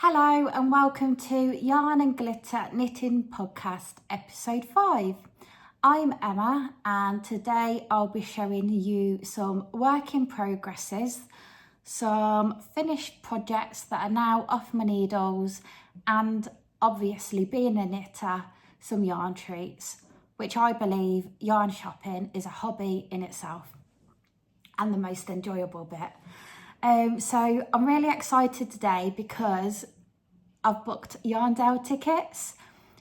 Hello and welcome to Yarn and Glitter Knitting Podcast episode 5. I'm Emma and today I'll be showing you some work in progresses, some finished projects that are now off my needles, and obviously being a knitter, some yarn treats, which I believe yarn shopping is a hobby in itself and the most enjoyable bit. So I'm really excited today because I've booked Yarndale tickets.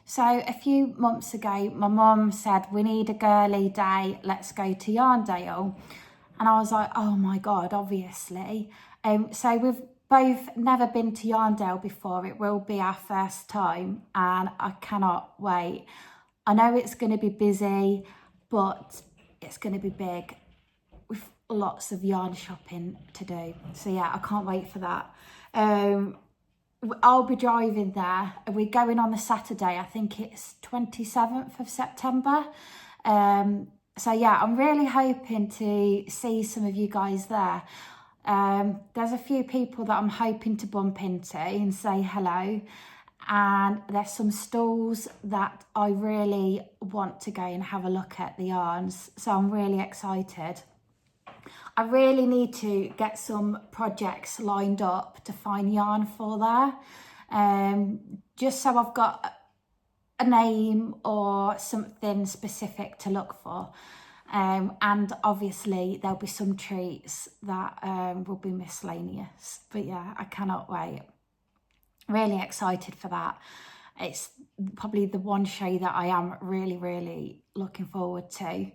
So a few months ago, my mum said, we need a girly day, let's go to Yarndale. And I was like, oh my God, obviously. So we've both never been to Yarndale before. It will be our first time and I cannot wait. I know it's going to be busy, but it's going to be big with lots of yarn shopping to do. So yeah, I can't wait for that. I'll be driving there. We're going on the Saturday. I think it's 27th of September. So yeah, I'm really hoping to see some of you guys there. There's a few people that I'm hoping to bump into and say hello. And there's some stalls that I really want to go and have a look at the yarns. So I'm really excited. I really need to get some projects lined up to find yarn for there, just so I've got a name or something specific to look for. And obviously there'll be some treats that will be miscellaneous. But yeah, I cannot wait. Really excited for that. It's probably the one show that I am really looking forward to.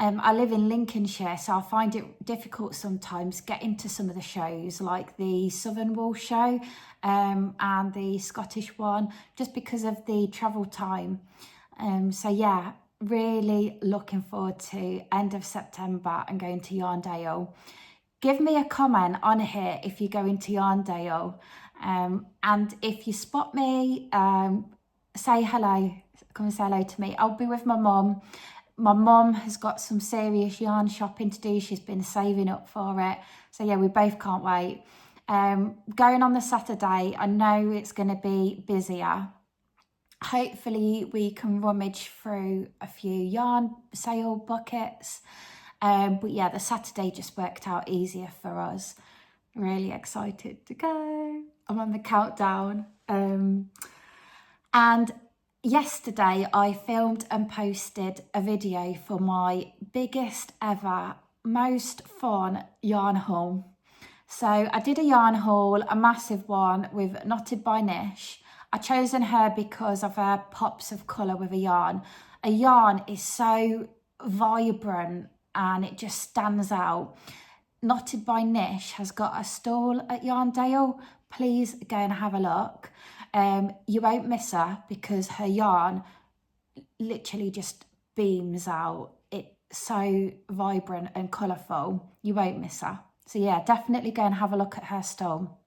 I live in Lincolnshire, so I find it difficult sometimes getting to some of the shows, like the Southern Wool show and the Scottish one, just because of the travel time. So yeah, really looking forward to end of September and going to Yarndale. Give me a comment on here if you're going to Yarndale. And if you spot me, say hello, come and say hello to me. I'll be with my mum. My mum has got some serious yarn shopping to do. She's been saving up for it. So yeah, we both can't wait. Going on the Saturday, I know it's going to be busier. Hopefully we can rummage through a few yarn sale buckets. But yeah, the Saturday just worked out easier for us. Really excited to go. I'm on the countdown. And yesterday I filmed and posted a video for my biggest ever, most fun yarn haul. So I did a yarn haul, a massive one with Knotted by Nish. I chosen her because of her pops of colour with a yarn. A yarn is so vibrant and it just stands out. Knotted by Nish has got a stall at Yarndale. Please go and have a look. You won't miss her because her yarn literally just beams out. It's so vibrant and colourful. You won't miss her. So yeah, definitely go and have a look at her stall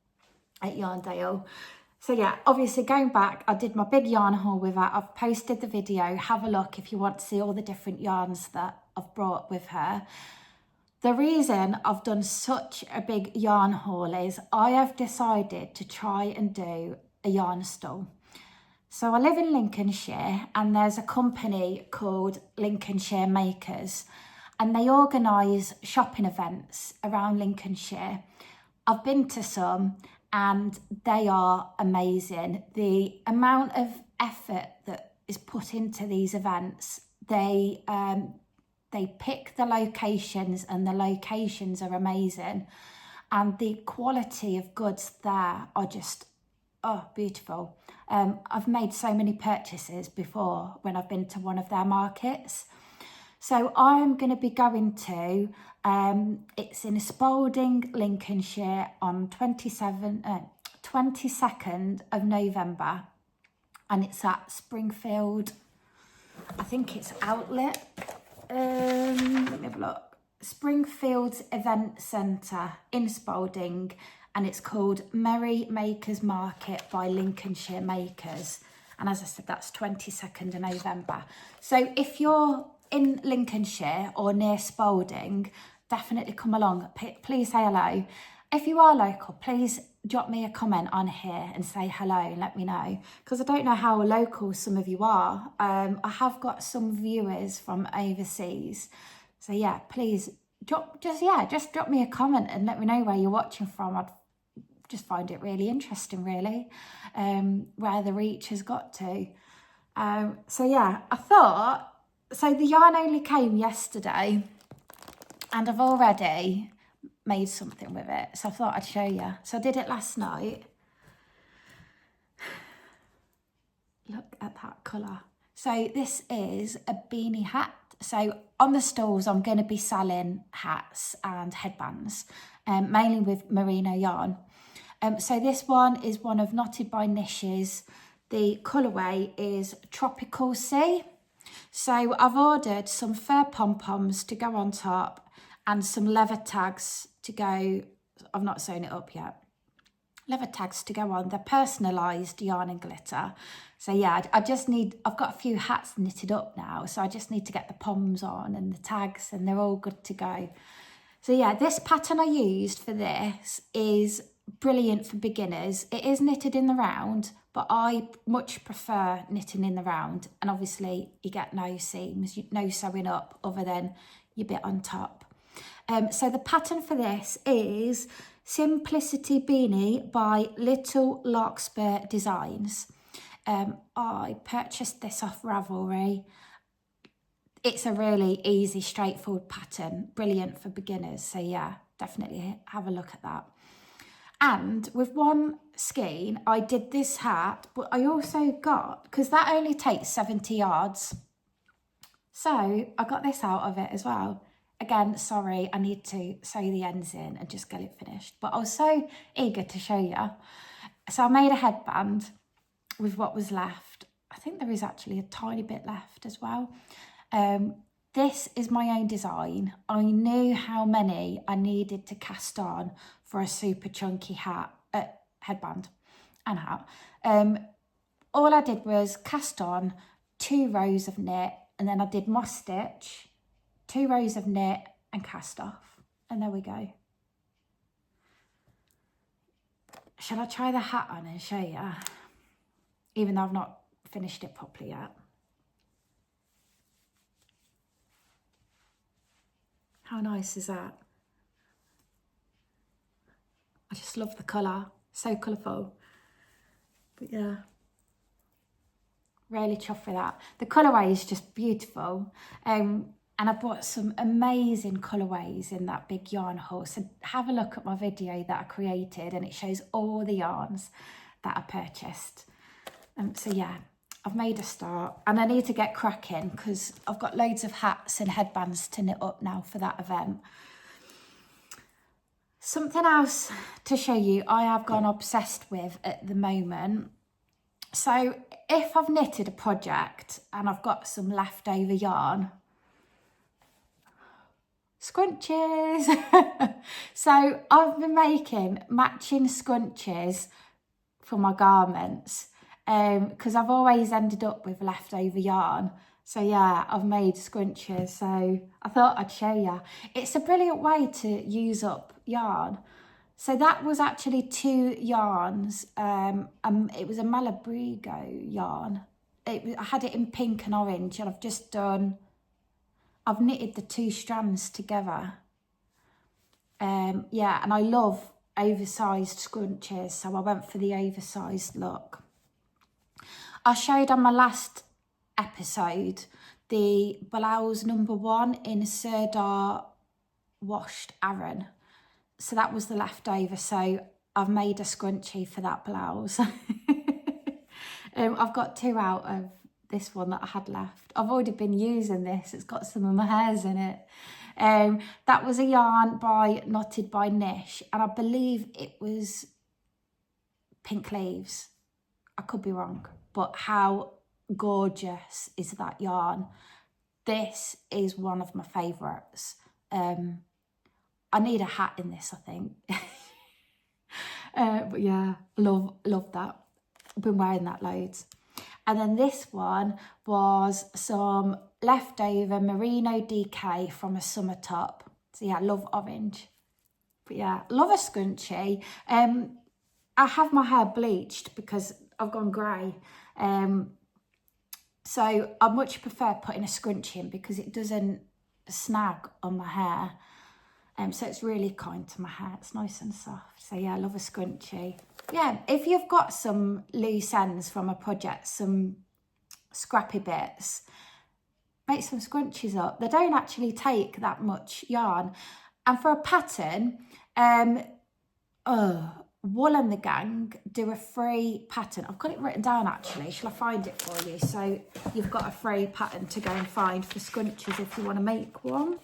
at Yarndale. So yeah, obviously going back, I did my big yarn haul with her. I've posted the video. Have a look if you want to see all the different yarns that I've brought with her. The reason I've done such a big yarn haul is I have decided to try and do a yarn stall. So I live in Lincolnshire and there's a company called Lincolnshire Makers and they organise shopping events around Lincolnshire. I've been to some and they are amazing. The amount of effort that is put into these events, they pick the locations and the locations are amazing. And the quality of goods there are just, oh, beautiful. I've made so many purchases before when I've been to one of their markets. So I'm going to be going to, it's in Spalding, Lincolnshire on 22nd of November. And it's at Springfield, I think it's Outlet. Let me have a look. Springfield's Event Centre in Spalding, and it's called Merry Makers Market by Lincolnshire Makers. And as I said, that's 22nd of November. So if you're in Lincolnshire or near Spalding, definitely come along. Please say hello. if you are local, please drop me a comment on here and say hello and let me know, because I don't know how local some of you are. I have got some viewers from overseas, so yeah, please just drop me a comment and let me know where you're watching from. I'd just find it really interesting, really, where the reach has got to. So yeah, I thought, so the yarn only came yesterday and I've already made something with it, so I thought I'd show you. So I did it last night. Look at that colour. So this is a beanie hat. So on the stalls I'm going to be selling hats and headbands, mainly with merino yarn. So this one is one of Knotted by Nishes. The colourway is Tropical Sea. So I've ordered some fur pom-poms to go on top and some leather tags to go, I've not sewn it up yet, leather tags to go on. They're personalised yarn and glitter. So yeah, I've got a few hats knitted up now, so I just need to get the poms on and the tags, and they're all good to go. So yeah, this pattern I used for this is brilliant for beginners. It is knitted in the round, but I much prefer knitting in the round, and obviously you get no seams, no sewing up other than your bit on top. So the pattern for this is Simplicity Beanie by Little Larkspur Designs. I purchased this off Ravelry. It's a really easy, straightforward pattern, brilliant for beginners. So yeah, definitely have a look at that. And with one skein, I did this hat, but I also got, because that only takes 70 yards. So I got this out of it as well. Again, sorry, I need to sew the ends in and just get it finished. But I was so eager to show you. So I made a headband with what was left. I think there is actually a tiny bit left as well. This is my own design. I knew how many I needed to cast on for a super chunky headband and hat. All I did was cast on 2 rows of knit, and then I did moss stitch, 2 rows of knit and cast off, and there we go. Shall I try the hat on and show you? Even though I've not finished it properly yet. How nice is that? I just love the colour, so colourful. But yeah, really chuffed with that. The colourway is just beautiful. And I bought some amazing colourways in that big yarn haul. So have a look at my video that I created, and it shows all the yarns that I purchased. So yeah, I've made a start, and I need to get cracking because I've got loads of hats and headbands to knit up now for that event. Something else to show you I have gone obsessed with at the moment. So if I've knitted a project and I've got some leftover yarn, scrunchies. So I've been making matching scrunchies for my garments because I've always ended up with leftover yarn. So yeah, I've made scrunchies, so I thought I'd show you. It's a brilliant way to use up yarn. So that was actually 2 yarns. It was a Malabrigo yarn. I had it in pink and orange, and I've knitted the 2 strands together. Yeah, and I love oversized scrunchies, so I went for the oversized look. I showed on my last episode the blouse number 1 in Sirdar washed Aran. So that was the leftover, so I've made a scrunchie for that blouse. I've got 2 out of this one that I had left. I've already been using this. It's got some of my hairs in it. That was a yarn by Knotted by Nish, and I believe it was Pink Leaves. I could be wrong, but how gorgeous is that yarn? This is one of my favourites. I need a hat in this, I think. But yeah, love that. I've been wearing that loads. And then this one was some leftover merino DK from a summer top. So yeah, I love orange. But yeah, love a scrunchie. I have my hair bleached because I've gone grey. So I much prefer putting a scrunchie in because it doesn't snag on my hair. So it's really kind to my hair. It's nice and soft. So yeah, I love a scrunchie. Yeah, if you've got some loose ends from a project, some scrappy bits, make some scrunchies up. They don't actually take that much yarn. And for a pattern, Wool and the Gang do a free pattern. I've got it written down actually. Shall I find it for you? So you've got a free pattern to go and find for scrunchies if you want to make one.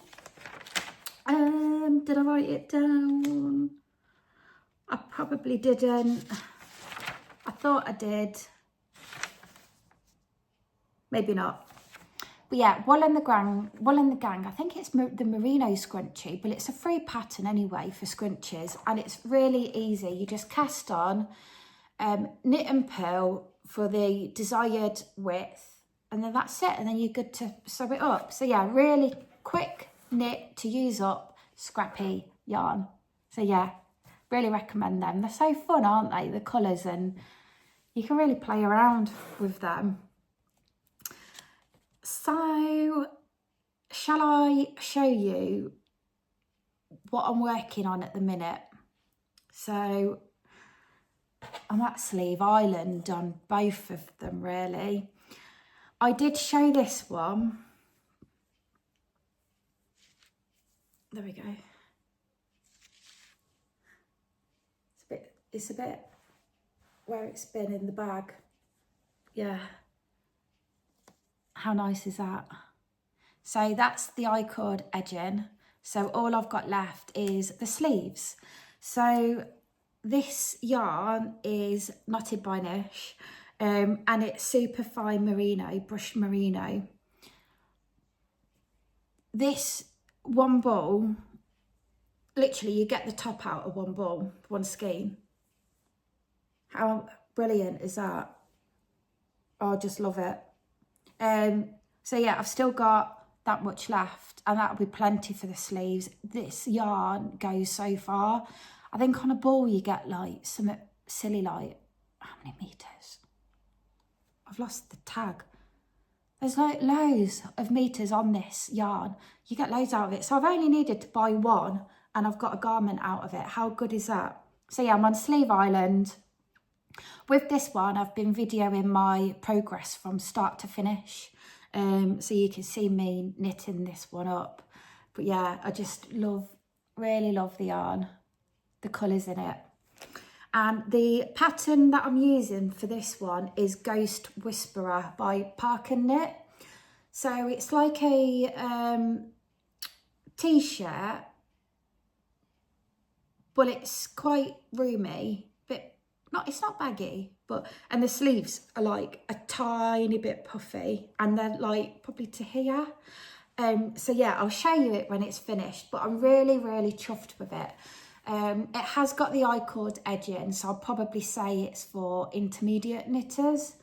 Did I write it down? I probably didn't. I thought I did. Maybe not. But yeah, Wool and the Gang, I think it's the merino scrunchie, but it's a free pattern anyway for scrunchies, and it's really easy. You just cast on, knit and purl for the desired width, and then that's it, and then you're good to sew it up. So yeah, really quick knit to use up scrappy yarn. So yeah, really recommend them. They're so fun, aren't they? The colours, and you can really play around with them. So, shall I show you what I'm working on at the minute? So, I'm at Sleeve Island on both of them, really. I did show this one. There we go. It's a bit where it's been in the bag. Yeah. How nice is that? So that's the I-cord edging. So all I've got left is the sleeves. So this yarn is knotted by Nish, and it's super fine merino, brushed merino. This one ball, literally you get the top out of one ball, one skein. How brilliant is that? Oh, I just love it. So yeah, I've still got that much left, and that'll be plenty for the sleeves. This yarn goes so far. I think on a ball you get like something silly like, how many meters? I've lost the tag. There's like loads of meters on this yarn. You get loads out of it. So I've only needed to buy one, and I've got a garment out of it. How good is that? So yeah, I'm on Sleeve Island. With this one, I've been videoing my progress from start to finish, so you can see me knitting this one up. But yeah, I just really love the yarn, the colours in it. And the pattern that I'm using for this one is Ghost Whisperer by Park and Knit. So it's like a t-shirt, but it's quite roomy. It's not baggy, and the sleeves are like a tiny bit puffy, and they're like probably to here. So yeah, I'll show you it when it's finished, but I'm really chuffed with it. It has got the I-cord edging, so I'll probably say it's for intermediate knitters.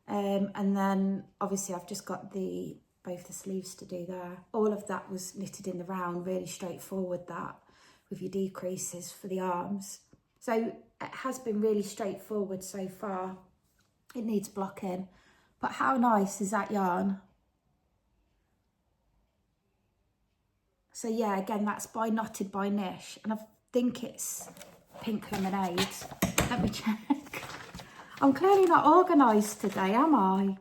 And then obviously I've just got both the sleeves to do there. All of that was knitted in the round, really straightforward, that with your decreases for the arms. So it has been really straightforward so far. It needs blocking, but how nice is that yarn? So yeah, again, that's knotted by Nish, and I think it's Pink Lemonade. Let me check. I'm clearly not organised today, am I?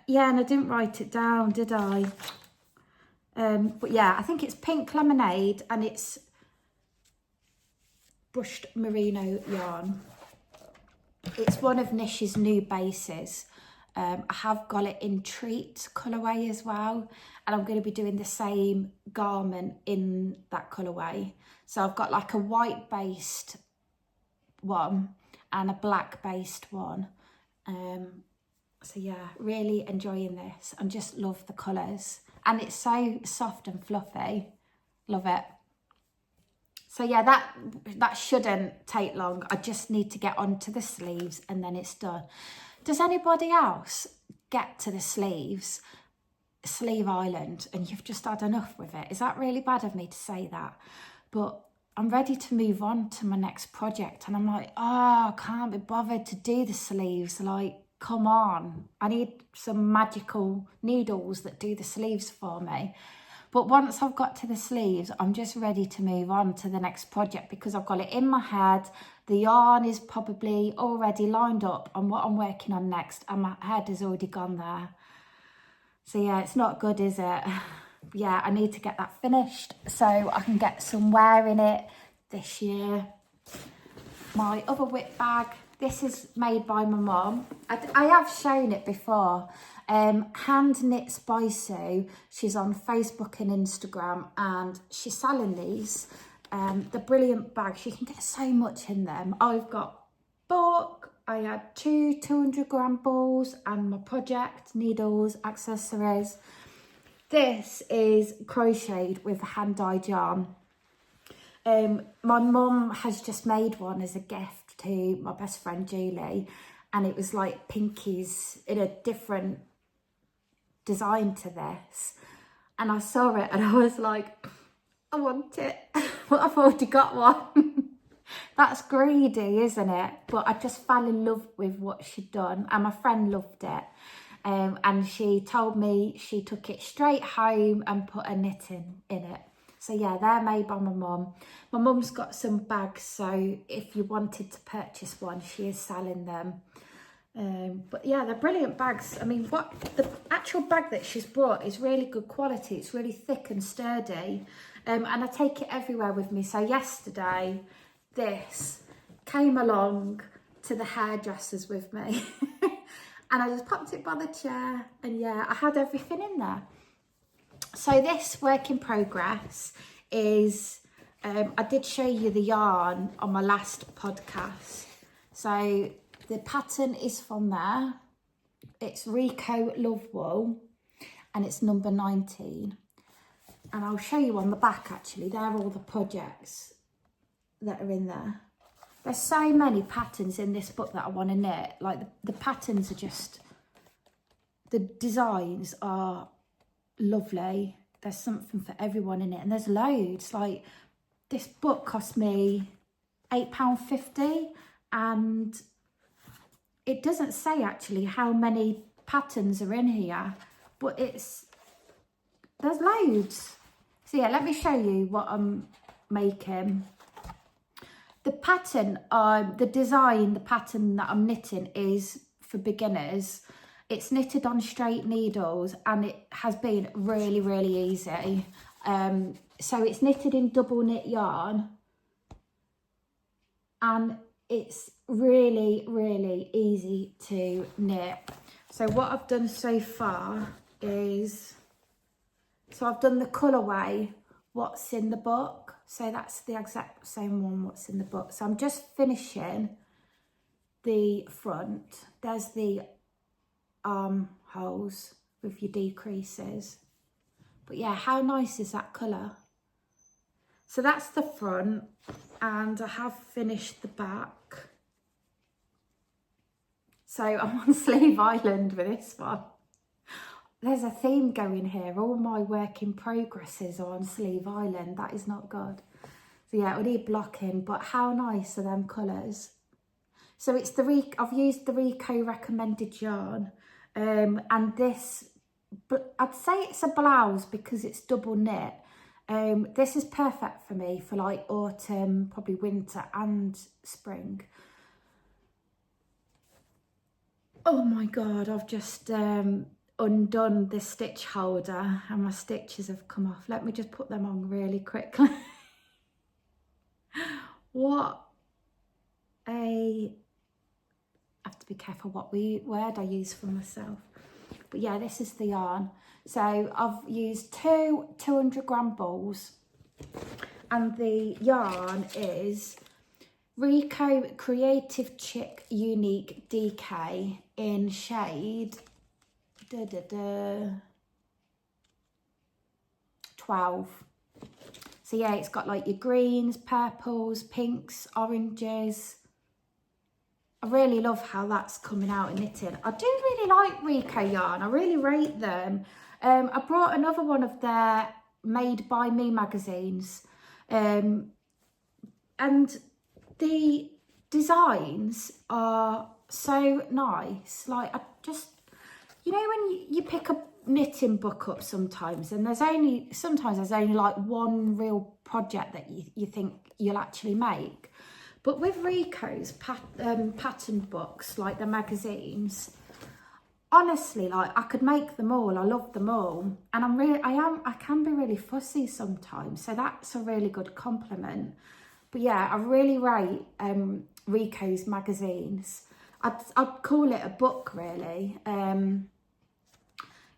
Yeah, and I didn't write it down, did I? But yeah, I think it's Pink Lemonade, and it's brushed merino yarn. It's one of Nish's new bases. I have got it in treat colourway as well, and I'm going to be doing the same garment in that colourway. So I've got like a white based one and a black based one. So yeah, really enjoying this, and just love the colours, and it's so soft and fluffy. Love it. So yeah, that shouldn't take long. I just need to get onto the sleeves and then it's done. Does anybody else get to the sleeves Sleeve Island and you've just had enough with it. Is that really bad of me to say that? But I'm ready to move on to my next project, and I'm like, oh, I can't be bothered to do the sleeves. Like, come on. I need some magical needles that do the sleeves for me. But once I've got to the sleeves, I'm just ready to move on to the next project because I've got it in my head. The yarn is probably already lined up on what I'm working on next, and my head has already gone there. So yeah, it's not good, is it? Yeah, I need to get that finished so I can get some wear in it this year. My other whip bag, this is made by my mum. I have shown it before. Hand Knits by Sue. She's on Facebook and Instagram, and she's selling these. The brilliant bags. You can get so much in them. I've got book. I had 2 200-gram balls and my project needles, accessories. This is crocheted with hand-dyed yarn. My mum has just made one as a gift to my best friend Julie, and it was like pinkies in a different design to this, and I saw it and I was like, I want it. But I've already got one. That's greedy, isn't it? But I just fell in love with what she'd done, and my friend loved it. And she told me she took it straight home and put a knitting in it. So yeah, they're made by my mum. My mum's got some bags, so if you wanted to purchase one, she is selling them. But yeah, they're brilliant bags. I mean, what the actual bag that she's brought is really good quality. It's really thick and sturdy. And I take it everywhere with me. So yesterday, this came along to the hairdressers with me. And I just popped it by the chair, and yeah, I had everything in there. So this work in progress is, I did show you the yarn on my last podcast. So the pattern is from there. It's Rico Love Wool, and it's number 19. And I'll show you on the back, actually. They're all the projects that are in there. There's so many patterns in this book that I want to knit. Like the patterns are just, the designs are lovely. There's something for everyone in it, and there's loads. Like, this book cost me £8.50, and it doesn't say actually how many patterns are in here, but there's loads. So yeah, let me show you what I'm making. The pattern, the pattern that I'm knitting is for beginners. It's knitted on straight needles, and it has been really, really easy. So it's knitted in double knit yarn, and it's really, really easy to knit. So what I've done so far is, so I've done the colourway, what's in the book. So that's the exact same one, what's in the book. So I'm just finishing the front. There's the armholes with your decreases. But yeah, how nice is that colour? So that's the front, and I have finished the back. So I'm on Sleeve Island with this one. There's a theme going here. All my work in progresses are on Sleeve Island. That is not good. So yeah, it'll need blocking, but how nice are them colours? So it's I've used the Rico recommended yarn. And this, I'd say it's a blouse because it's double knit. This is perfect for me for like autumn, probably winter and spring. Oh my God, I've just undone the stitch holder and my stitches have come off. Let me just put them on really quickly. I have to be careful what word I use for myself. But yeah, this is the yarn. So I've used 2 200-gram balls, and the yarn is Rico Creative Chick Unique DK in shade 12. So yeah, it's got like your greens, purples, pinks, oranges. I really love how that's coming out in knitting. I do really like Rico yarn. I really rate them. I brought another one of their Made by Me magazines, and the designs are so nice. Like, I just, you know, when you pick a knitting book up sometimes, and sometimes there's only like one real project that you think you'll actually make. But with Rico's pattern books, like the magazines, honestly, like, I could make them all. I love them all, and I can be really fussy sometimes, so that's a really good compliment. But yeah, I really rate Rico's magazines. I'd call it a book, really.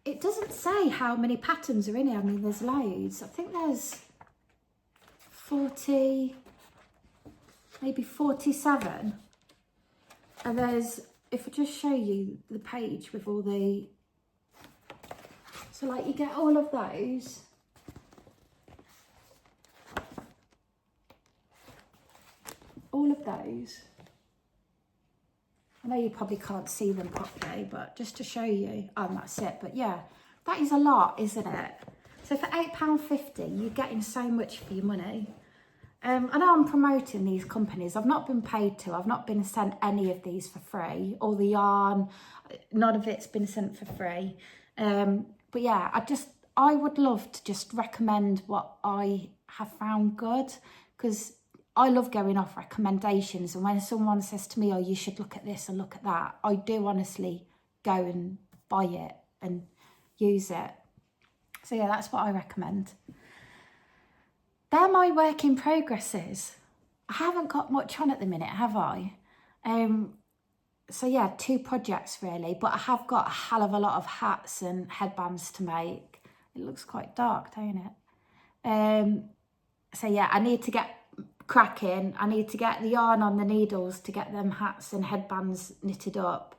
It doesn't say how many patterns are in it. I mean, there's loads. I think there's 40, maybe 47. And there's, if I just show you the page with all the, so like you get all of those. All of those. I know you probably can't see them properly, but just to show you, and that's it. But yeah, that is a lot, isn't it? So for £8.50, you're getting so much for your money. I know I'm promoting these companies. I've not been paid to. I've not been sent any of these for free. All the yarn, none of it's been sent for free. But yeah, I would love to just recommend what I have found good, because I love going off recommendations, and when someone says to me, oh, you should look at this and look at that, I do honestly go and buy it and use it. So yeah, that's what I recommend. They're my work in progresses. I haven't got much on at the minute, have I? So yeah, 2 projects really, but I have got a hell of a lot of hats and headbands to make. It looks quite dark, don't it? So yeah, I need to get cracking. I need to get the yarn on the needles to get them hats and headbands knitted up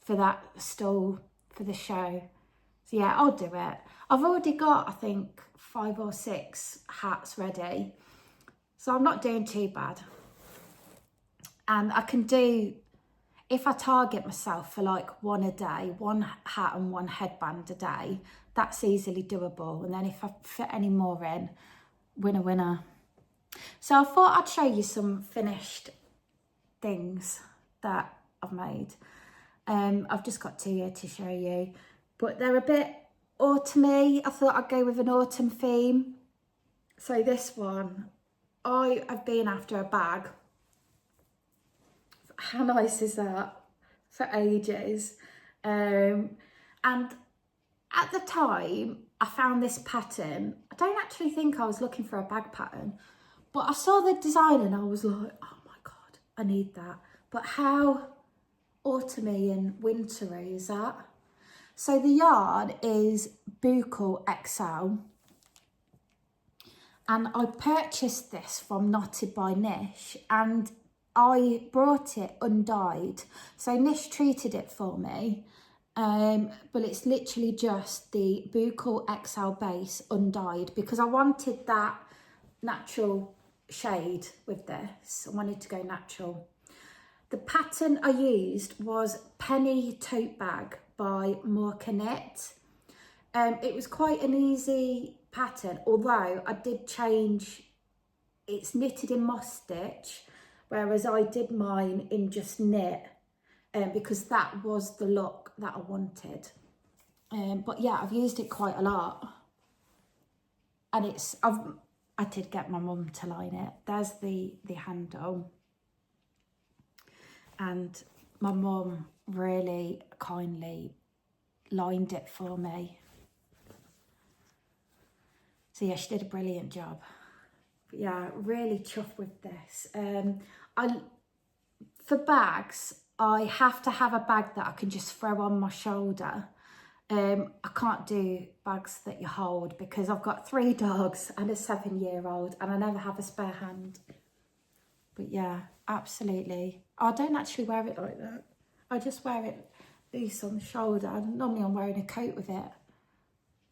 for that stall for the show. So yeah, I'll do it. I've already got, I think, 5 or 6 hats ready, so I'm not doing too bad. And I can do, if I target myself for like 1 a day, 1 hat and 1 headband a day, that's easily doable. And then if I fit any more in, winner winner. So I thought I'd show you some finished things that I've made. I've just got 2 here to show you, but they're a bit autumny. I thought I'd go with an autumn theme. So this one, I have been after a bag. How nice is that? For ages. And at the time I found this pattern, I don't actually think I was looking for a bag pattern, but I saw the design and I was like, oh my God, I need that. But how autumny and wintry is that? So the yarn is Buckle XL. And I purchased this from Knotted by Nish, and I brought it undyed. So Nish treated it for me, but it's literally just the Buckle XL base undyed, because I wanted that natural shade with this. I wanted to go natural. The pattern I used was Penny Tote Bag by Morka Knit. It was quite an easy pattern, although I did change, it's knitted in moss stitch, whereas I did mine in just knit, because that was the look that I wanted. But yeah, I've used it quite a lot, and I did get my mum to line it. There's the handle, and my mum really kindly lined it for me. So yeah, she did a brilliant job. But yeah, really chuffed with this. For bags, I have to have a bag that I can just throw on my shoulder. I can't do bags that you hold, because I've got 3 dogs and a 7-year-old, and I never have a spare hand. But yeah, absolutely. I don't actually wear it like that. I just wear it loose on the shoulder. Normally I'm wearing a coat with it.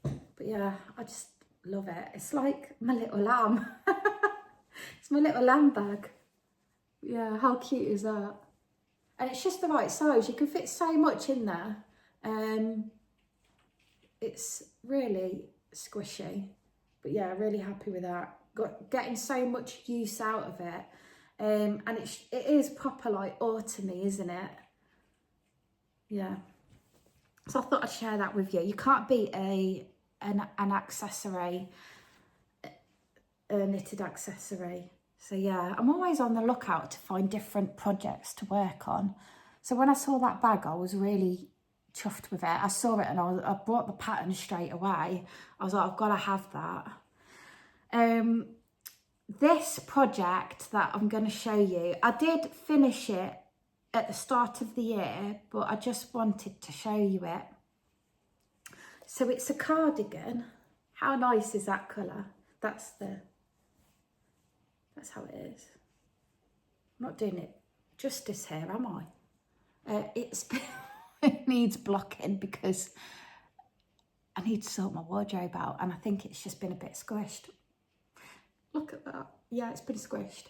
But yeah, I just love it. It's like my little lamb. It's my little lamb bag. Yeah, how cute is that? And it's just the right size. You can fit so much in there. it's really squishy. But yeah, really happy with that. Getting so much use out of it. And it is proper like autumny, isn't it? Yeah. So I thought I'd share that with you. You can't beat an accessory, a knitted accessory. So yeah, I'm always on the lookout to find different projects to work on. So when I saw that bag, I was really chuffed with it. I saw it and I bought the pattern straight away. I was like, I've got to have that. This project that I'm going to show you, I did finish it at the start of the year, but I just wanted to show you it. So it's a cardigan. How nice is that colour? That's how it is. I'm not doing it justice here, am I? It needs blocking because I need to sort my wardrobe out, and I think it's just been a bit squished. Look at that. Yeah, it's been squished.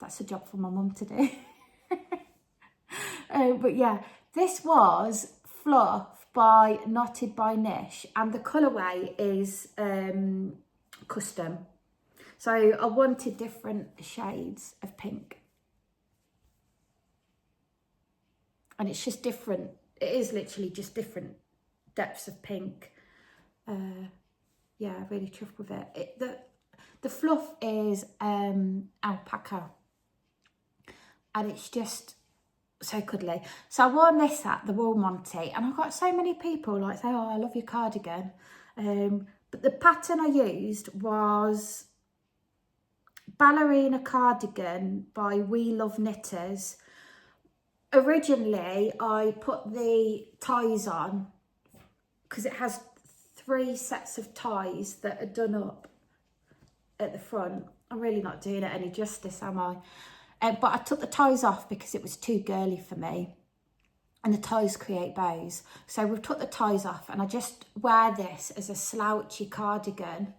That's a job for my mum to do. But yeah, this was Fluff by Knotted by Nish, and the colourway is custom. So I wanted different shades of pink. And it's just different. It is literally just different depths of pink. Yeah, really chuffed with it. The fluff is alpaca. And it's just so cuddly. So I wore this at the Wool Monty, and I got so many people like say, oh, I love your cardigan. But the pattern I used was Ballerina Cardigan by We Love Knitters. Originally, I put the ties on because it has 3 sets of ties that are done up at the front. I'm really not doing it any justice, am I? But I took the ties off because it was too girly for me, and the ties create bows. So we've took the ties off, and I just wear this as a slouchy cardigan,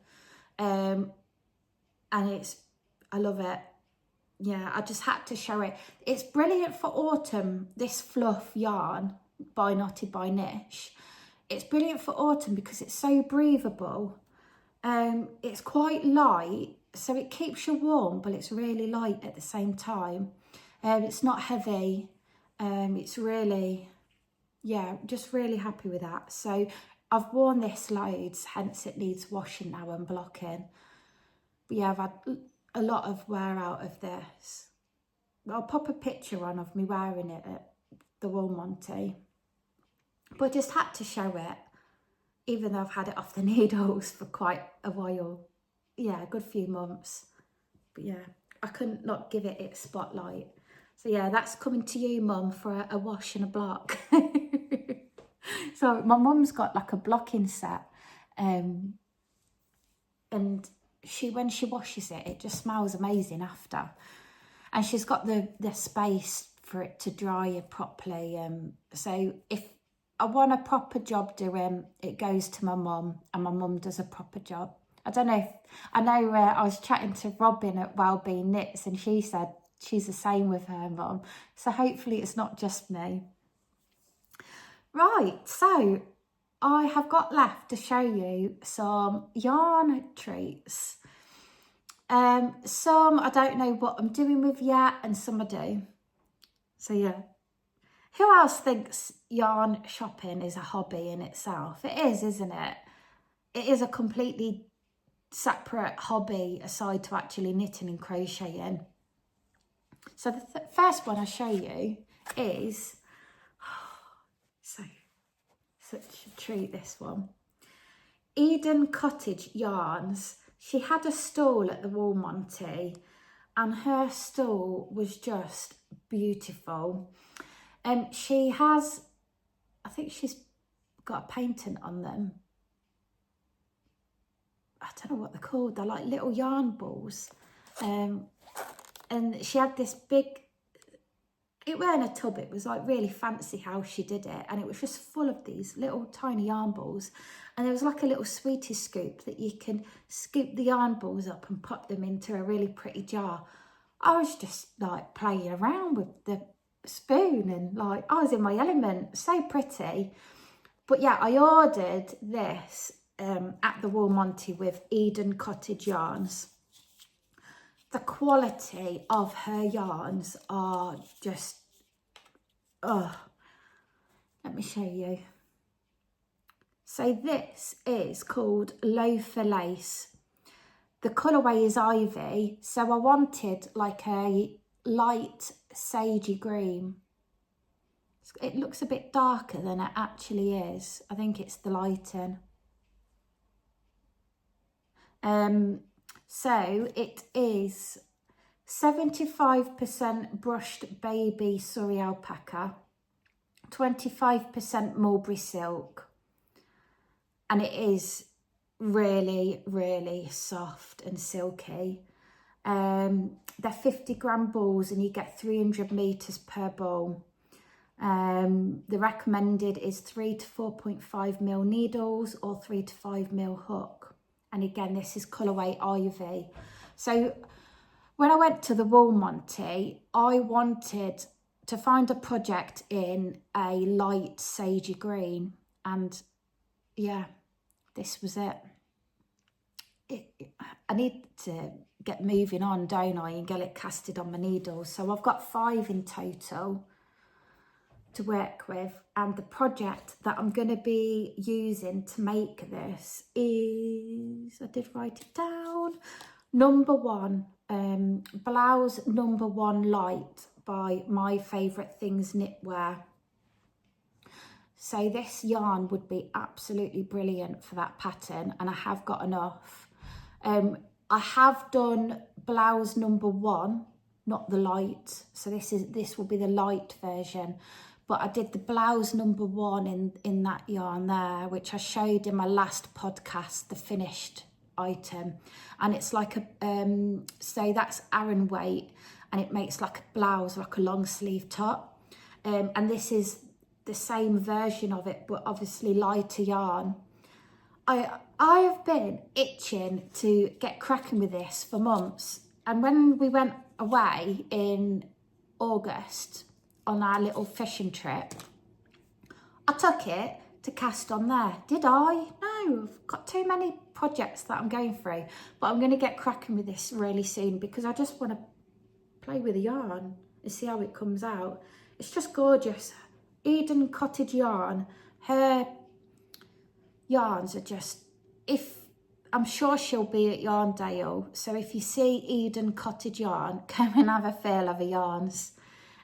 and I love it. Yeah, I just had to show it. It's brilliant for autumn, this fluff yarn by Knotted by Nish. It's brilliant for autumn because it's so breathable. It's quite light, so it keeps you warm, but it's really light at the same time. It's not heavy. It's really, yeah, just really happy with that. So I've worn this loads, hence it needs washing now and blocking. But yeah, I've had a lot of wear out of this. I'll pop a picture on of me wearing it at the Wool Monty. But I just had to show it, even though I've had it off the needles for quite a while. Yeah, a good few months. But yeah, I couldn't not give it its spotlight. So yeah, that's coming to you, Mum, for a wash and a block. So my mum's got like a blocking set, and when she washes it, it just smells amazing after. And she's got the space for it to dry properly. So if I want a proper job doing, it goes to my mum, and my mum does a proper job. I don't know I was chatting to Robin at Wellbeing Knits, and she said she's the same with her mum. So hopefully it's not just me. Right, so I have got left to show you some yarn treats. Some I don't know what I'm doing with yet, and some I do. So yeah. Who else thinks yarn shopping is a hobby in itself? It is, isn't it? It is a completely separate hobby aside to actually knitting and crocheting. So the first one I show you is, such a treat, this one. Eden Cottage Yarns. She had a stall at the Wool Monty, and her stall was just beautiful. She has, I think she's got a patent on them. I don't know what they're called. They're like little yarn balls. And she had this big, it weren't a tub, it was like really fancy how she did it. And it was just full of these little tiny yarn balls. And there was like a little sweetie scoop that you can scoop the yarn balls up and pop them into a really pretty jar. I was just like playing around with the spoon, and like I was in my element. So pretty. But yeah, I ordered this at the Wool Monty with Eden Cottage yarns. The quality of her yarns are just, oh, let me show you. So this is called Loafer Lace. The colourway is Ivy, so I wanted like a light sagey green. It looks a bit darker than it actually is. I think it's the lighting. So it is 75% brushed baby Surrey alpaca, 25% mulberry silk, and it is really, really soft and silky. They're 50-gram balls and you get 300 meters per ball. The recommended is 3 to 4.5 mil needles or 3 to 5 mil hook. And again, this is colourway Ivy. So when I went to the Wool Monty, I wanted to find a project in a light sagey green, and yeah, this was it. I need to get moving on, don't I, and get it casted on my needles. So I've got 5 in total to work with, and the project that I'm going to be using to make this is, I did write it down, number 1, blouse number 1 light by My Favourite Things Knitwear. So this yarn would be absolutely brilliant for that pattern, and I have got enough. I have done blouse number 1, not the light, so this will be the light version, but I did the blouse number 1 in that yarn there, which I showed in my last podcast, the finished item, and it's like a so that's Aran weight, and it makes like a blouse, like a long sleeve top, and this is the same version of it, but obviously lighter yarn. I have been itching to get cracking with this for months, and when we went away in August on our little fishing trip, I took it to cast on there. Did I? No, I've got too many projects that I'm going through, but I'm going to get cracking with this really soon because I just want to play with the yarn and see how it comes out. It's just gorgeous. Eden Cottage yarn, her yarns are just, I'm sure she'll be at Yarndale, so if you see Eden Cottage yarn, come and have a feel of her yarns.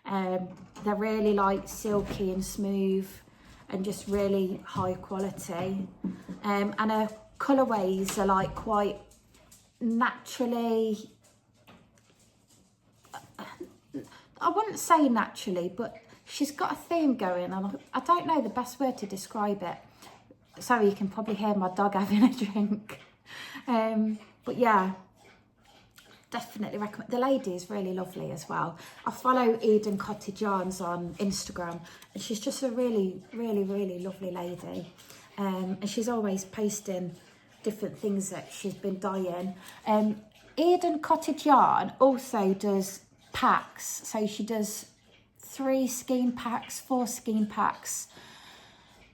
They're really like silky and smooth and just really high quality, and her colourways are like quite naturally, I wouldn't say naturally, but she's got a theme going, and I don't know the best word to describe it. Sorry, you can probably hear my dog having a drink. But yeah, definitely recommend. The lady is really lovely as well. I follow Eden Cottage Yarns on Instagram, and she's just a really, really, really lovely lady. And she's always posting different things that she's been dyeing. Eden Cottage Yarn also does packs. So she does 3 skein packs, 4 skein packs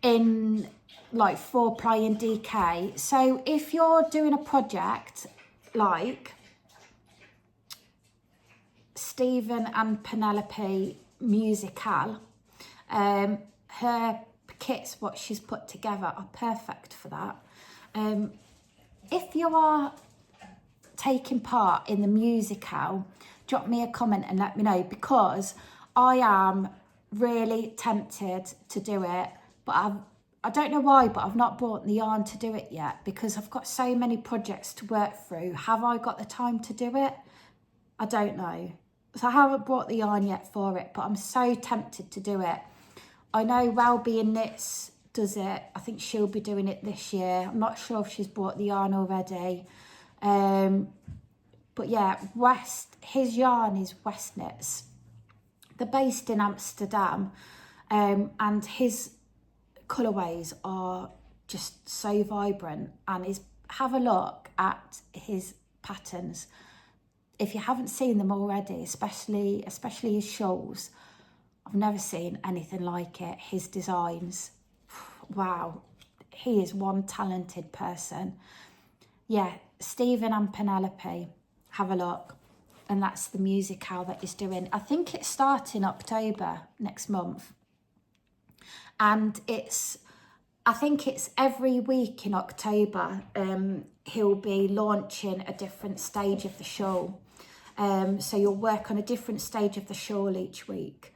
in like 4-ply and DK. So if you're doing a project like Stephen and Penelope Musical, her kits, what she's put together, are perfect for that. If you are taking part in the musical, drop me a comment and let me know, because I am really tempted to do it, but I don't know why, but I've not bought the yarn to do it yet because I've got so many projects to work through. Have I got the time to do it? I don't know. So I haven't bought the yarn yet for it, but I'm so tempted to do it. I know Wellbeing Knits does it. I think she'll be doing it this year. I'm not sure if she's bought the yarn already. But yeah, his yarn is West Knits. They're based in Amsterdam, and his colourways are just so vibrant, and have a look at his patterns if you haven't seen them already, especially his shawls. I've never seen anything like it. His designs, wow, he is one talented person. Yeah, Stephen and Penelope, have a look. And that's the musical that he's doing. I think it's starting October next month. And I think it's every week in October, he'll be launching a different stage of the shawl. So you'll work on a different stage of the shawl each week.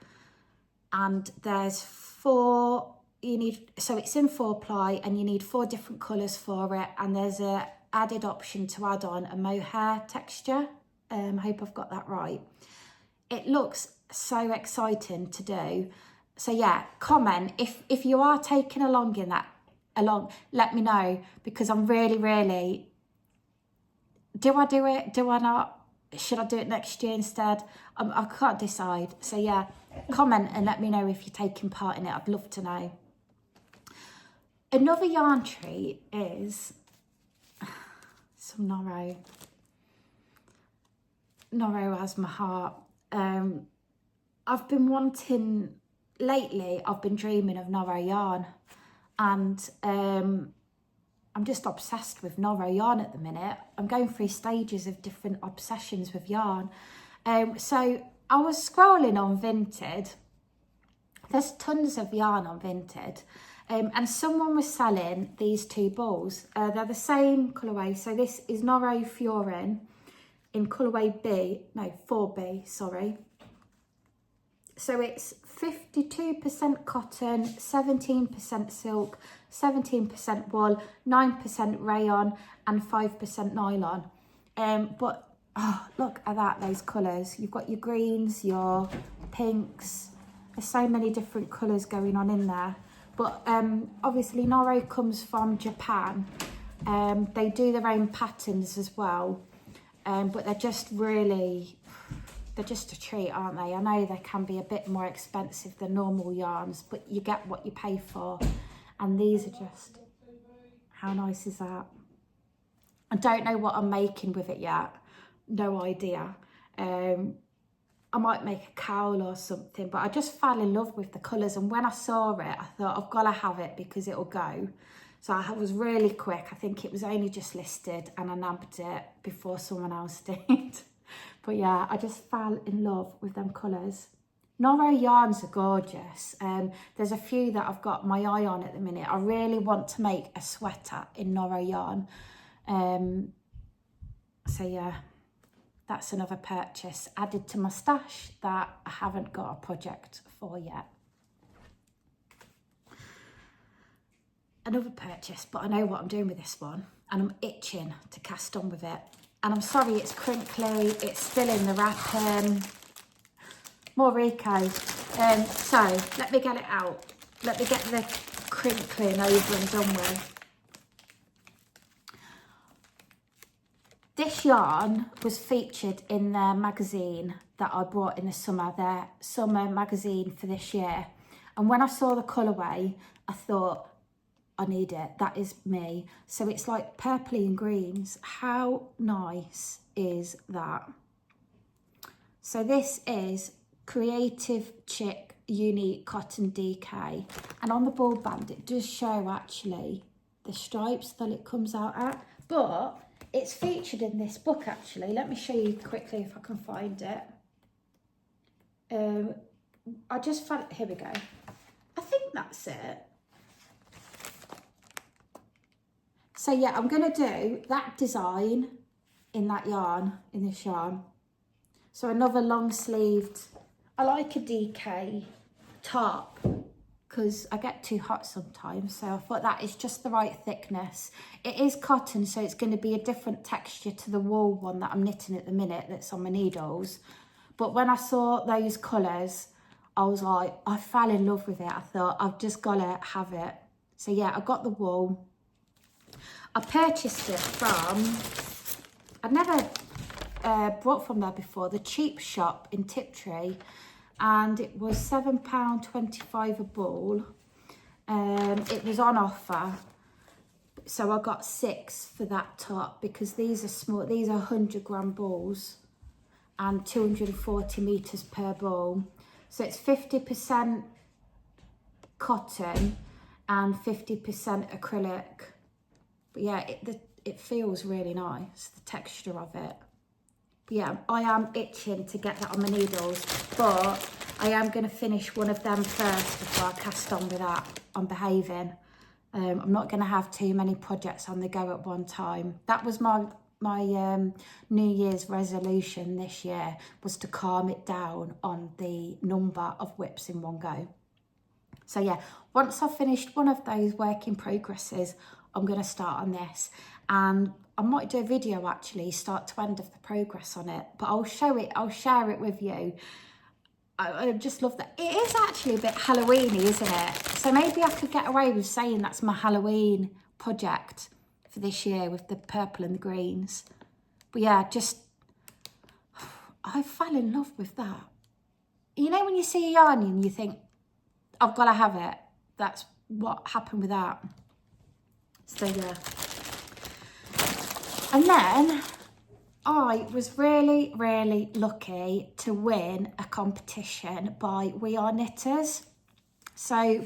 And there's so it's in 4-ply and you need 4 different colours for it. And there's a added option to add on a mohair texture. I hope I've got that right. It looks so exciting to do. So yeah, comment if you are taking along, let me know, because I'm really, do I do it? Do I not? Should I do it next year instead? I can't decide. So yeah, comment and let me know if you're taking part in it. I'd love to know. Another yarn treat is some Norro. Norro has my heart. I've been wanting, lately I've been dreaming of Norro yarn, and I'm just obsessed with Norro yarn at the minute. I'm going through stages of different obsessions with yarn. So I was scrolling on Vinted. There's tons of yarn on Vinted. And someone was selling these 2 balls. They're the same colourway. So this is Norro Fiorin in colourway 4B, sorry. So it's 52% cotton, 17% silk, 17% wool, 9% rayon and 5% nylon. But oh, look at that, those colours. You've got your greens, your pinks. There's so many different colours going on in there. But obviously Norro comes from Japan. They do their own patterns as well. But they're just a treat, aren't they? I know they can be a bit more expensive than normal yarns, but you get what you pay for. And these are just, how nice is that? I don't know what I'm making with it yet. No idea. I might make a cowl or something, but I just fell in love with the colours. And when I saw it, I thought, I've got to have it because it'll go. So I was really quick. I think it was only just listed and I nabbed it before someone else did. But yeah, I just fell in love with them colours. Norro yarns are gorgeous. There's a few that I've got my eye on at the minute. I really want to make a sweater in Norro yarn. So yeah, that's another purchase added to my stash that I haven't got a project for yet. Another purchase, but I know what I'm doing with this one and I'm itching to cast on with it. And I'm sorry it's crinkly, it's still in the wrapping. More Rico. So let me get it out. Let me get the crinkling over and done with. This yarn was featured in their magazine that I bought in the summer, their summer magazine for this year. And when I saw the colourway, I thought, I need it, that is me. So it's like purpley and greens. How nice is that? So this is Creative Chick Unique Cotton DK. And on the ball band, it does show actually the stripes that it comes out at, but it's featured in this book actually. Let me show you quickly if I can find it. I just found it, here we go. I think that's it. So yeah, I'm going to do that design in that yarn, in this yarn. So another long sleeved, I like a DK top because I get too hot sometimes. So I thought that is just the right thickness. It is cotton, so it's going to be a different texture to the wool one that I'm knitting at the minute that's on my needles. But when I saw those colours, I was like, I fell in love with it. I thought, I've just got to have it. So yeah, I got the wool. I purchased it from, I'd never bought from there before, the cheap shop in Tiptree, and it was £7.25 a ball. It was on offer, so I got 6 for that top because these are small, these are 100-gram balls and 240 metres per ball. So it's 50% cotton, and 50% acrylic. But yeah, it feels really nice, the texture of it. But yeah, I am itching to get that on my needles, but I am going to finish one of them first before I cast on with that. I'm behaving. I'm not going to have too many projects on the go at one time. That was my New Year's resolution this year, was to calm it down on the number of whips in one go. So yeah, once I've finished one of those work in progresses, I'm going to start on this, and I might do a video actually, start to end of the progress on it, but I'll share it with you. I just love that. It is actually a bit Halloweeny, isn't it? So maybe I could get away with saying that's my Halloween project for this year with the purple and the greens. But yeah, I fell in love with that. You know when you see a yarn and you think, I've got to have it. That's what happened with that. So yeah. And then I was really, really lucky to win a competition by We Are Knitters. So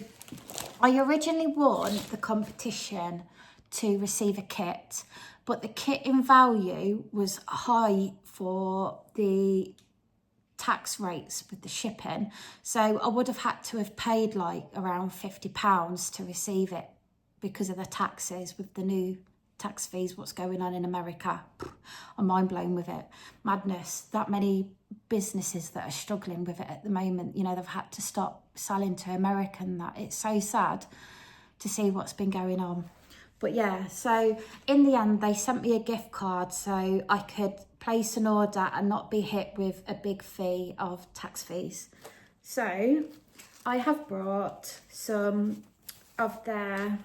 I originally won the competition to receive a kit, but the kit in value was high for the tax rates with the shipping. So I would have had to have paid like around £50 to receive it because of the taxes with the new tax fees, what's going on in America. I'm mind blown with it. Madness. That many businesses that are struggling with it at the moment, you know, they've had to stop selling to America and that. It's so sad to see what's been going on. But yeah, so in the end, they sent me a gift card so I could place an order and not be hit with a big fee of tax fees. So I have brought some of their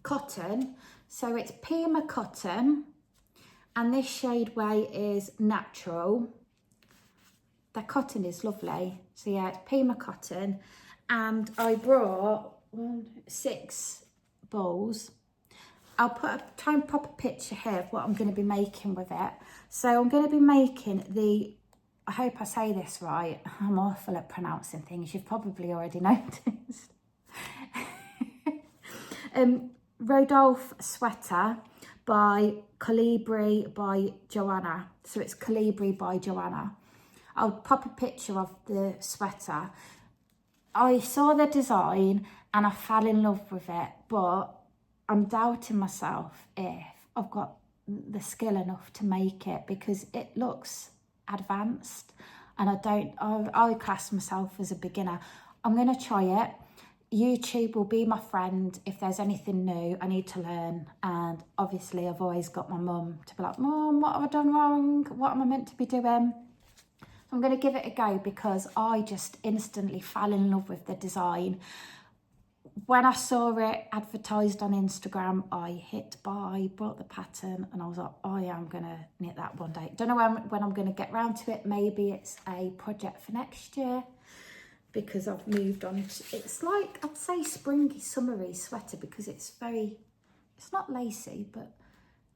cotton. So it's Pima cotton, and this shade way is natural. The cotton is lovely. So yeah, it's Pima cotton, and I brought 6 balls. I'll try and pop a picture here of what I'm going to be making with it. So I'm going to be making I hope I say this right. I'm awful at pronouncing things. You've probably already noticed. Rodolphe sweater by Colibri by Joanna. So it's Colibri by Joanna. I'll pop a picture of the sweater. I saw the design and I fell in love with it, but I'm doubting myself if I've got the skill enough to make it, because it looks advanced and I class myself as a beginner. I'm going to try it. YouTube will be my friend. If there's anything new I need to learn, and obviously I've always got my mum to be like, Mum, what have I done wrong? What am I meant to be doing? I'm going to give it a go because I just instantly fell in love with the design. When I saw it advertised on Instagram, I hit buy, bought the pattern, and I was like, I am going to knit that one day. Don't know when I'm going to get round to it. Maybe it's a project for next year, because I've moved on. It's like, I'd say springy, summery sweater, because it's not lacy, but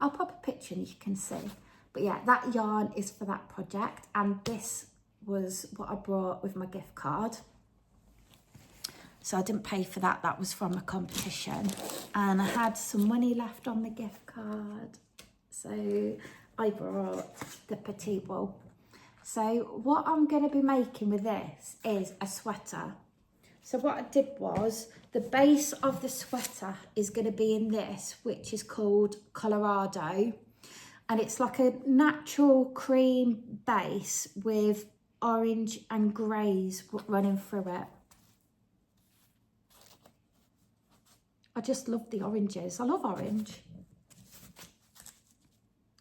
I'll pop a picture and you can see. But yeah, that yarn is for that project, and this was what I brought with my gift card. So I didn't pay for that, that was from a competition. And I had some money left on the gift card, so I brought the petite wool. So what I'm going to be making with this is a sweater. So what I did was, the base of the sweater is going to be in this, which is called Colorado. And it's like a natural cream base with orange and greys running through it. I just love the oranges. I love orange.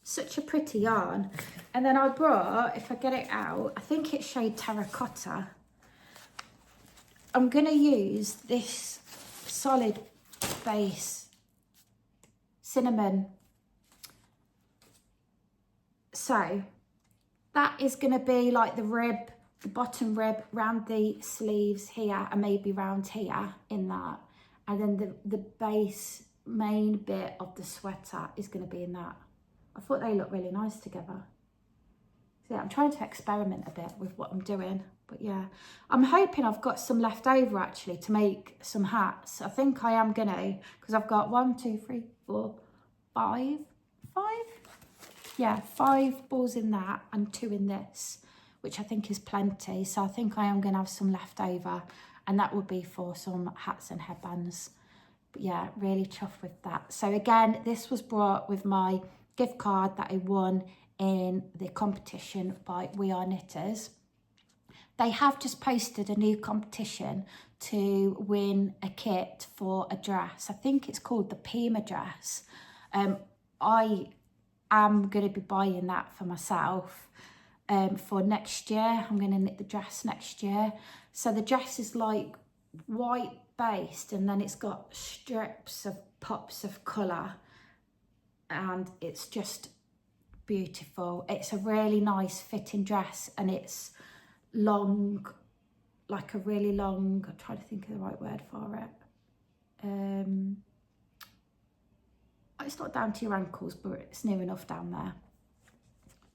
Such a pretty yarn. And then I brought, if I get it out, I think it's shade terracotta. I'm going to use this solid base, cinnamon. So that is going to be like the rib, the bottom rib round the sleeves here, and maybe round here in that. And then the base main bit of the sweater is going to be in that. I thought they look really nice together. So yeah, I'm trying to experiment a bit with what I'm doing. But yeah, I'm hoping I've got some left over actually to make some hats. I think I am gonna, because I've got 1, 2, 3, 4, 5. Yeah, 5 balls in that and 2 in this, which I think is plenty. So I think I am gonna have some left over, and that will be for some hats and headbands. But yeah, really chuffed with that. So again, this was brought with my gift card that I won in the competition by We Are Knitters. They have just posted a new competition to win a kit for a dress. I think it's called the Pima dress. I am going to be buying that for myself for next year. I'm going to knit the dress next year. So the dress is like white based, and then it's got strips of pops of colour, and it's just beautiful. It's a really nice fitting dress, and it's long, like a really long, I'm trying to think of the right word for it. It's not down to your ankles, but it's near enough down there.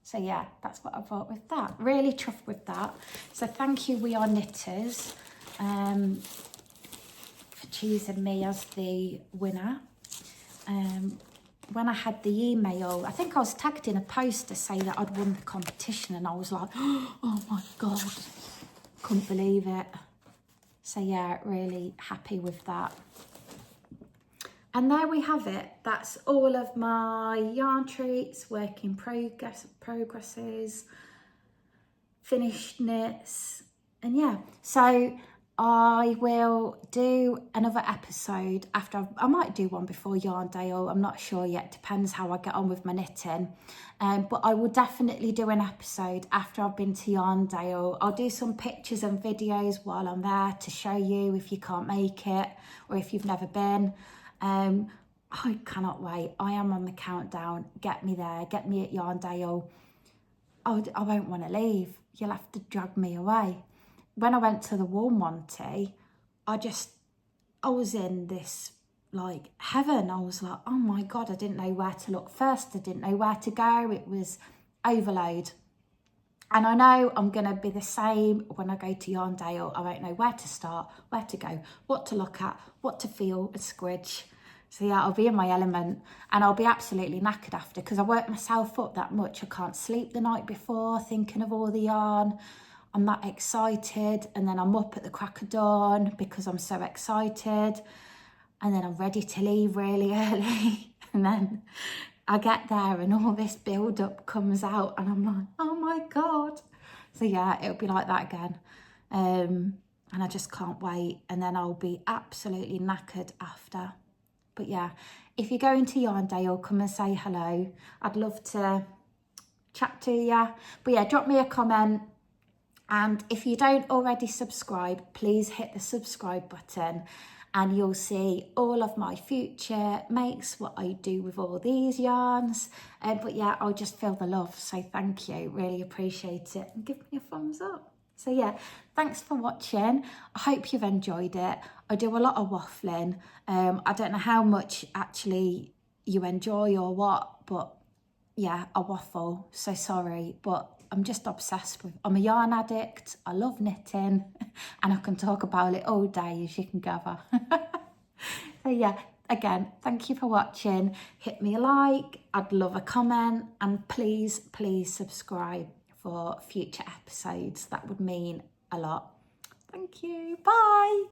So yeah, that's what I bought with that. Really chuffed with that. So thank you, We Are Knitters, for choosing me as the winner. When I had the email, I think I was tagged in a post to say that I'd won the competition, and I was like, oh my God, couldn't believe it. So yeah, really happy with that. And there we have it. That's all of my yarn treats, work in progresses, finished knits, and yeah. So I will do another episode after I might do one before Yarndale. I'm not sure yet, depends how I get on with my knitting. But I will definitely do an episode after I've been to Yarndale. I'll do some pictures and videos while I'm there to show you if you can't make it or if you've never been. I cannot wait. I am on the countdown. Get me there, get me at Yarndale. I won't want to leave. You'll have to drag me away. When I went to the Wool Monty, I was in this like heaven. I was like, oh my God, I didn't know where to look first. I didn't know where to go. It was overload. And I know I'm going to be the same when I go to Yarndale. I won't know where to start, where to go, what to look at, what to feel and squidge. So yeah, I'll be in my element, and I'll be absolutely knackered after, because I work myself up that much. I can't sleep the night before thinking of all the yarn. I'm that excited, and then I'm up at the crack of dawn because I'm so excited, and then I'm ready to leave really early. And then I get there and all this build up comes out, and I'm like, oh my God. So yeah, it'll be like that again. And I just can't wait. And then I'll be absolutely knackered after. But yeah, if you're going to Yarndale, come and say hello. I'd love to chat to you. But yeah, drop me a comment. And if you don't already subscribe, please hit the subscribe button, and you'll see all of my future makes, what I do with all these yarns. But yeah, I'll just feel the love. So thank you, really appreciate it. And give me a thumbs up. So yeah, thanks for watching. I hope you've enjoyed it. I do a lot of waffling. I don't know how much actually you enjoy or what, but yeah, I waffle, so sorry, but I'm just obsessed with, I'm a yarn addict, I love knitting, and I can talk about it all day, as you can gather. So yeah, again, thank you for watching. Hit me a like, I'd love a comment, and please, please subscribe for future episodes. That would mean a lot. Thank you, bye.